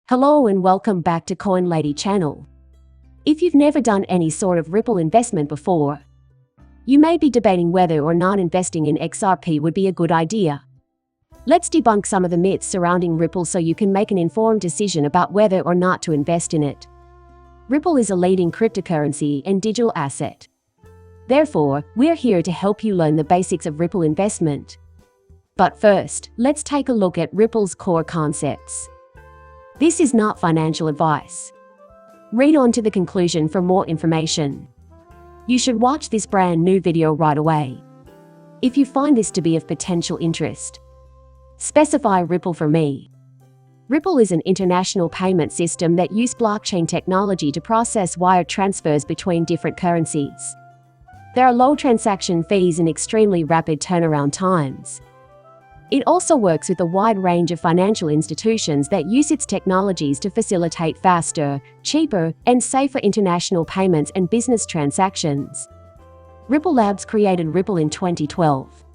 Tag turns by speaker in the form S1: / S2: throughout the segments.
S1: Hello and welcome back to Coin Lady channel. If you've never done any sort of Ripple investment before, you may be debating whether or not investing in XRP would be a good idea. Let's debunk some of the myths surrounding Ripple so you can make an informed decision about whether or not to invest in it. Ripple is a leading cryptocurrency and digital asset. Therefore, we're here to help you learn the basics of Ripple investment. But first, let's take a look at Ripple's core concepts. This is not financial advice. Read on to the conclusion for more information. You should watch this brand new video right away. If you find this to be of potential interest, specify Ripple for me. Ripple is an international payment system that uses blockchain technology to process wire transfers between different currencies. There are low transaction fees and extremely rapid turnaround times. It also works with a wide range of financial institutions that use its technologies to facilitate faster, cheaper, and safer international payments and business transactions. Ripple Labs created Ripple in 2012.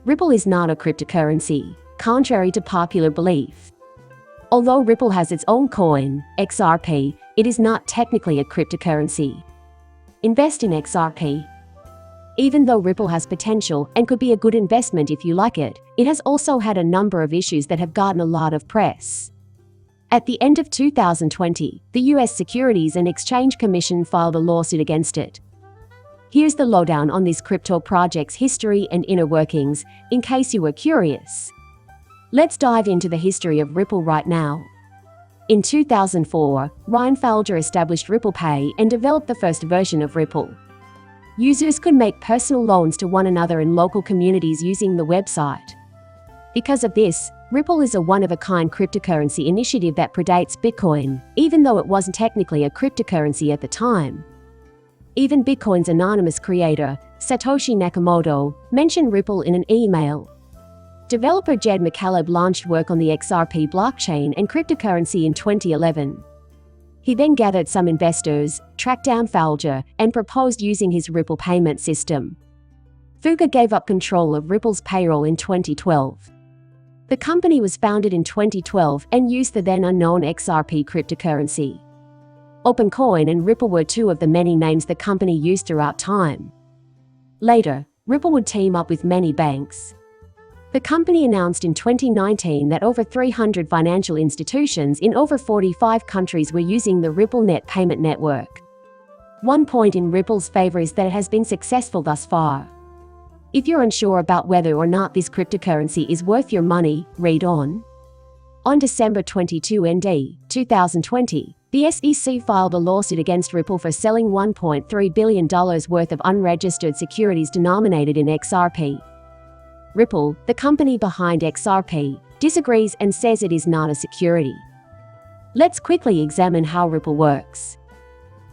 S1: Ripple is not a cryptocurrency, contrary to popular belief. Although Ripple has its own coin, XRP, it is not technically a cryptocurrency. Invest in XRP. Even though Ripple has potential and could be a good investment if you like it, it has also had a number of issues that have gotten a lot of press. At the end of 2020, the US Securities and Exchange Commission filed a lawsuit against it. Here's the lowdown on this crypto project's history and inner workings, in case you were curious. Let's dive into the history of Ripple right now. In 2004, Ryan Falger established Ripple Pay and developed the first version of Ripple. Users could make personal loans to one another in local communities using the website. Because of this, Ripple is a one-of-a-kind cryptocurrency initiative that predates Bitcoin, even though it wasn't technically a cryptocurrency at the time. Even Bitcoin's anonymous creator, Satoshi Nakamoto, mentioned Ripple in an email. Developer Jed McCaleb launched work on the XRP blockchain and cryptocurrency in 2011. He then gathered some investors, tracked down Falger, and proposed using his Ripple payment system. Fuga gave up control of Ripple's payroll in 2012. The company was founded in 2012 and used the then unknown XRP cryptocurrency. OpenCoin and Ripple were two of the many names the company used throughout time. Later, Ripple would team up with many banks. The company announced in 2019 that over 300 financial institutions in over 45 countries were using the Ripple Net payment network. One point in Ripple's favor is that it has been successful thus far. If you're unsure about whether or not this cryptocurrency is worth your money, read on. On December 22, 2020, the SEC filed a lawsuit against Ripple for selling $1.3 billion worth of unregistered securities denominated in XRP. Ripple, the company behind XRP, disagrees and says it is not a security. Let's quickly examine how Ripple works.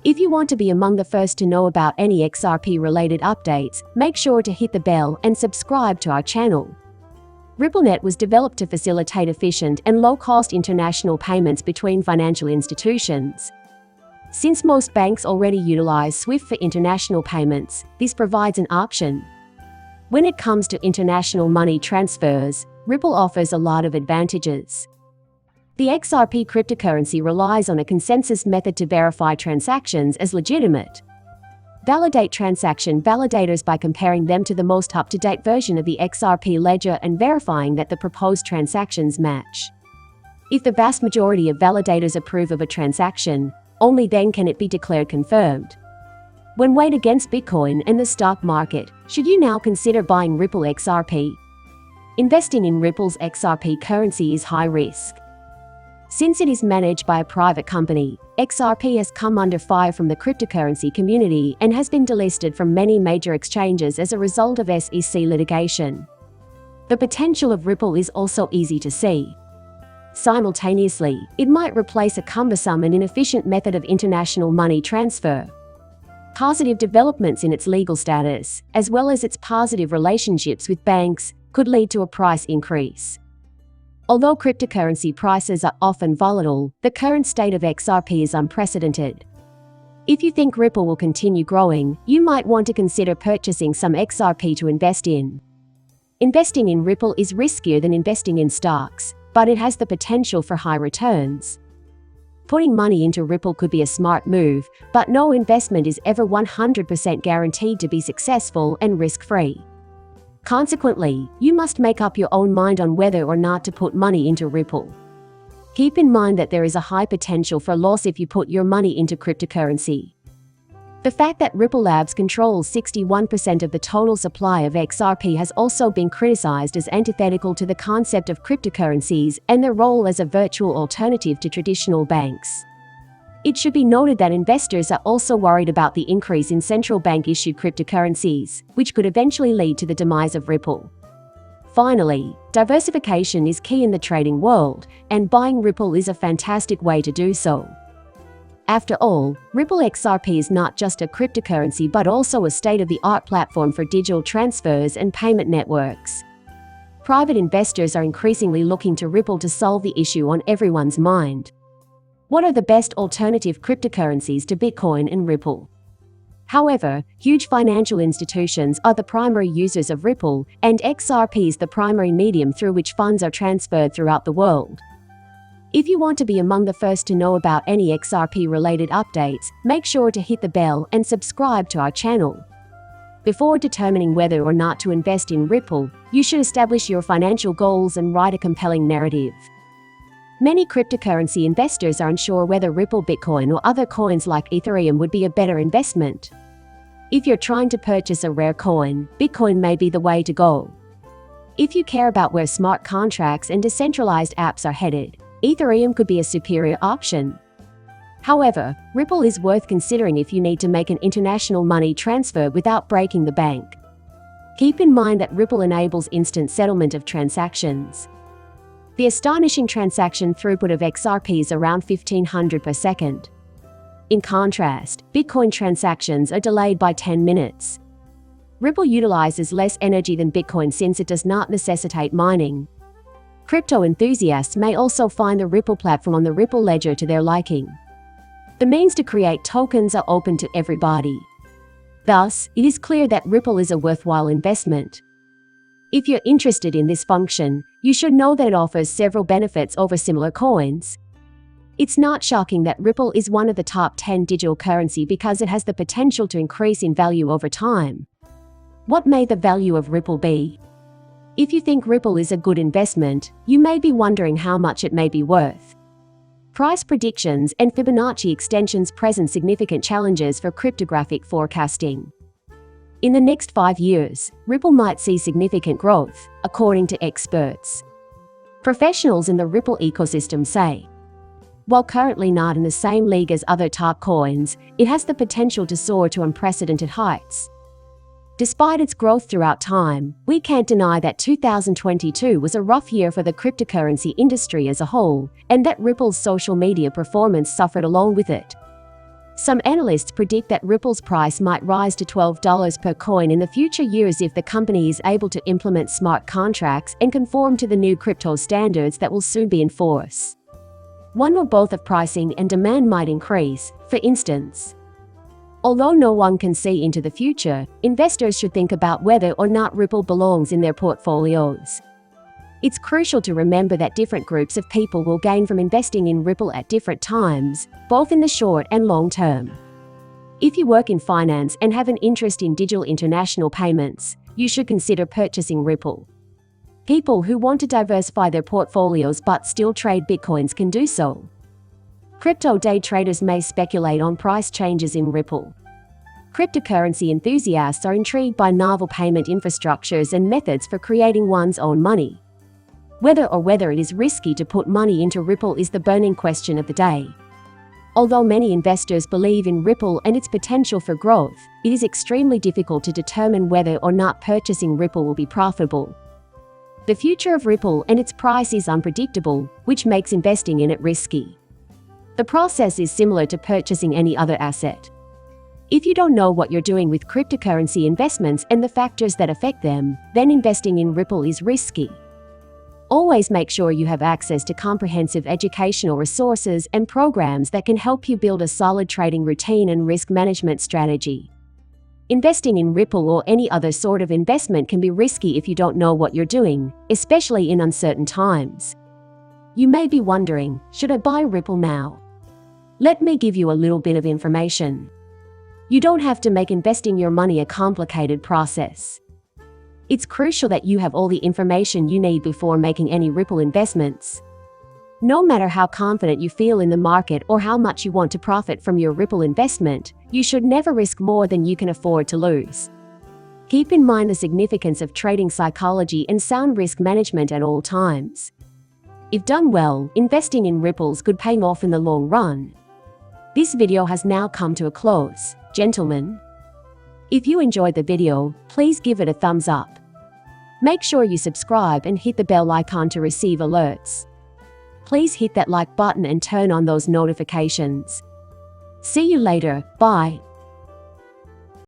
S1: If you want to be among the first to know about any XRP-related updates, make sure to hit the bell and subscribe to our channel. RippleNet was developed to facilitate efficient and low-cost international payments between financial institutions. Since most banks already utilize SWIFT for international payments, this provides an option. When it comes to international money transfers, Ripple offers a lot of advantages. The XRP cryptocurrency relies on a consensus method to verify transactions as legitimate. Validate transaction validators by comparing them to the most up-to-date version of the XRP ledger and verifying that the proposed transactions match. If the vast majority of validators approve of a transaction, only then can it be declared confirmed. When weighed against Bitcoin and the stock market, should you now consider buying Ripple XRP? Investing in Ripple's XRP currency is high risk. Since it is managed by a private company, XRP has come under fire from the cryptocurrency community and has been delisted from many major exchanges as a result of SEC litigation. The potential of Ripple is also easy to see. Simultaneously, it might replace a cumbersome and inefficient method of international money transfer. Positive developments in its legal status, as well as its positive relationships with banks, could lead to a price increase. Although cryptocurrency prices are often volatile, the current state of XRP is unprecedented. If you think Ripple will continue growing, you might want to consider purchasing some XRP to invest in. Investing in Ripple is riskier than investing in stocks, but it has the potential for high returns. Putting money into Ripple could be a smart move, but no investment is ever 100% guaranteed to be successful and risk-free. Consequently, you must make up your own mind on whether or not to put money into Ripple. Keep in mind that there is a high potential for loss if you put your money into cryptocurrency. The fact that Ripple Labs controls 61% of the total supply of XRP has also been criticized as antithetical to the concept of cryptocurrencies and their role as a virtual alternative to traditional banks. It should be noted that investors are also worried about the increase in central bank-issued cryptocurrencies, which could eventually lead to the demise of Ripple. Finally, diversification is key in the trading world, and buying Ripple is a fantastic way to do so. After all, Ripple XRP is not just a cryptocurrency but also a state-of-the-art platform for digital transfers and payment networks. Private investors are increasingly looking to Ripple to solve the issue on everyone's mind. What are the best alternative cryptocurrencies to Bitcoin and Ripple? However, huge financial institutions are the primary users of Ripple, and XRP is the primary medium through which funds are transferred throughout the world. If you want to be among the first to know about any XRP-related updates, make sure to hit the bell and subscribe to our channel. Before determining whether or not to invest in Ripple, you should establish your financial goals and write a compelling narrative. Many cryptocurrency investors are unsure whether Ripple, Bitcoin, or other coins like Ethereum would be a better investment. If you're trying to purchase a rare coin, Bitcoin may be the way to go. If you care about where smart contracts and decentralized apps are headed, Ethereum could be a superior option. However, Ripple is worth considering if you need to make an international money transfer without breaking the bank. Keep in mind that Ripple enables instant settlement of transactions. The astonishing transaction throughput of XRP is around 1500 per second. In contrast, Bitcoin transactions are delayed by 10 minutes. Ripple utilizes less energy than Bitcoin since it does not necessitate mining. Crypto enthusiasts may also find the Ripple platform on the Ripple ledger to their liking. The means to create tokens are open to everybody. Thus, it is clear that Ripple is a worthwhile investment. If you're interested in this function, you should know that it offers several benefits over similar coins. It's not shocking that Ripple is one of the top 10 digital currency because it has the potential to increase in value over time. What may the value of Ripple be? If you think Ripple is a good investment, you may be wondering how much it may be worth. Price predictions and Fibonacci extensions present significant challenges for cryptographic forecasting. In the next 5 years, Ripple might see significant growth, according to experts. Professionals in the Ripple ecosystem say, while currently not in the same league as other top coins, it has the potential to soar to unprecedented heights. Despite its growth throughout time, we can't deny that 2022 was a rough year for the cryptocurrency industry as a whole, and that Ripple's social media performance suffered along with it. Some analysts predict that Ripple's price might rise to $12 per coin in the future years if the company is able to implement smart contracts and conform to the new crypto standards that will soon be in force. One or both of pricing and demand might increase, for instance. Although no one can see into the future, investors should think about whether or not Ripple belongs in their portfolios. It's crucial to remember that different groups of people will gain from investing in Ripple at different times, both in the short and long term. If you work in finance and have an interest in digital international payments, you should consider purchasing Ripple. People who want to diversify their portfolios but still trade Bitcoins can do so. Crypto day traders may speculate on price changes in Ripple. Cryptocurrency enthusiasts are intrigued by novel payment infrastructures and methods for creating one's own money. Whether it is risky to put money into Ripple is the burning question of the day. Although many investors believe in Ripple and its potential for growth, it is extremely difficult to determine whether or not purchasing Ripple will be profitable. The future of Ripple and its price is unpredictable, which makes investing in it risky. The process is similar to purchasing any other asset. If you don't know what you're doing with cryptocurrency investments and the factors that affect them, then investing in Ripple is risky. Always make sure you have access to comprehensive educational resources and programs that can help you build a solid trading routine and risk management strategy. Investing in Ripple or any other sort of investment can be risky if you don't know what you're doing, especially in uncertain times. You may be wondering, should I buy Ripple now? Let me give you a little bit of information. You don't have to make investing your money a complicated process. It's crucial that you have all the information you need before making any Ripple investments. No matter how confident you feel in the market or how much you want to profit from your Ripple investment, you should never risk more than you can afford to lose. Keep in mind the significance of trading psychology and sound risk management at all times. If done well, investing in Ripples could pay off in the long run. This video has now come to a close, gentlemen. If you enjoyed the video, please give it a thumbs up. Make sure you subscribe and hit the bell icon to receive alerts. Please hit that like button and turn on those notifications. See you later, bye.